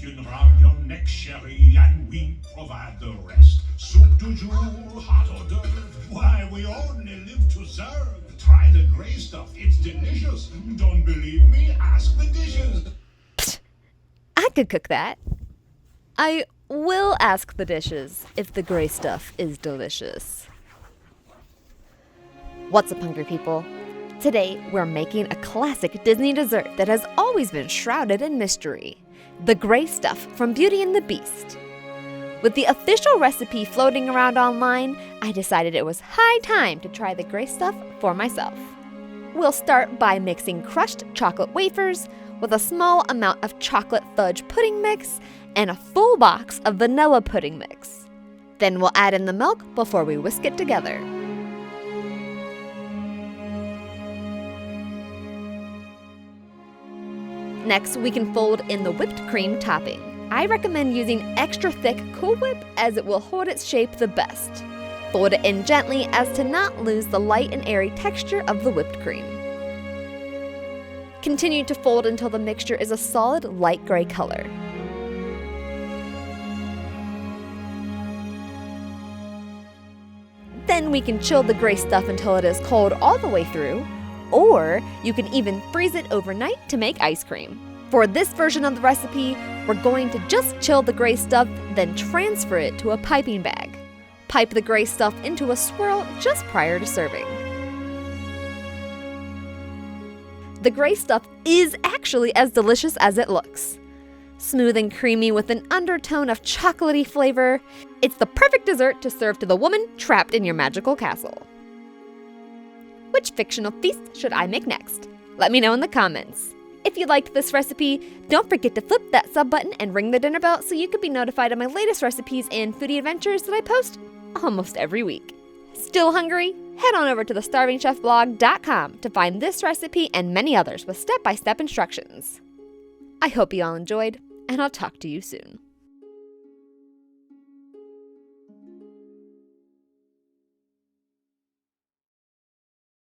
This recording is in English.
bacon round your neck, sherry, and we provide the rest. Soup du jour, hot hors d'oeuvre, why we only live to serve. Try the gray stuff, it's delicious. Don't believe me? Ask the dishes. I could cook that. I will ask the dishes if the gray stuff is delicious. What's up, hungry people? Today, we're making a classic Disney dessert that has always been shrouded in mystery. The gray stuff from Beauty and the Beast. With the official recipe floating around online, I decided it was high time to try the gray stuff for myself. We'll start by mixing crushed chocolate wafers with a small amount of chocolate fudge pudding mix and a full box of vanilla pudding mix. Then we'll add in the milk before we whisk it together. Next, we can fold in the whipped cream topping. I recommend using extra thick Cool Whip as it will hold its shape the best. Fold it in gently as to not lose the light and airy texture of the whipped cream. Continue to fold until the mixture is a solid light gray color. Then we can chill the gray stuff until it is cold all the way through, or you can even freeze it overnight to make ice cream. For this version of the recipe, we're going to just chill the gray stuff, then transfer it to a piping bag. Pipe the gray stuff into a swirl just prior to serving. The gray stuff is actually as delicious as it looks. Smooth and creamy with an undertone of chocolatey flavor, it's the perfect dessert to serve to the woman trapped in your magical castle. Which fictional feast should I make next? Let me know in the comments. If you liked this recipe, don't forget to flip that sub button and ring the dinner bell so you can be notified of my latest recipes and foodie adventures that I post almost every week. Still hungry? Head on over to thestarvingchefblog.com to find this recipe and many others with step-by-step instructions. I hope you all enjoyed, and I'll talk to you soon.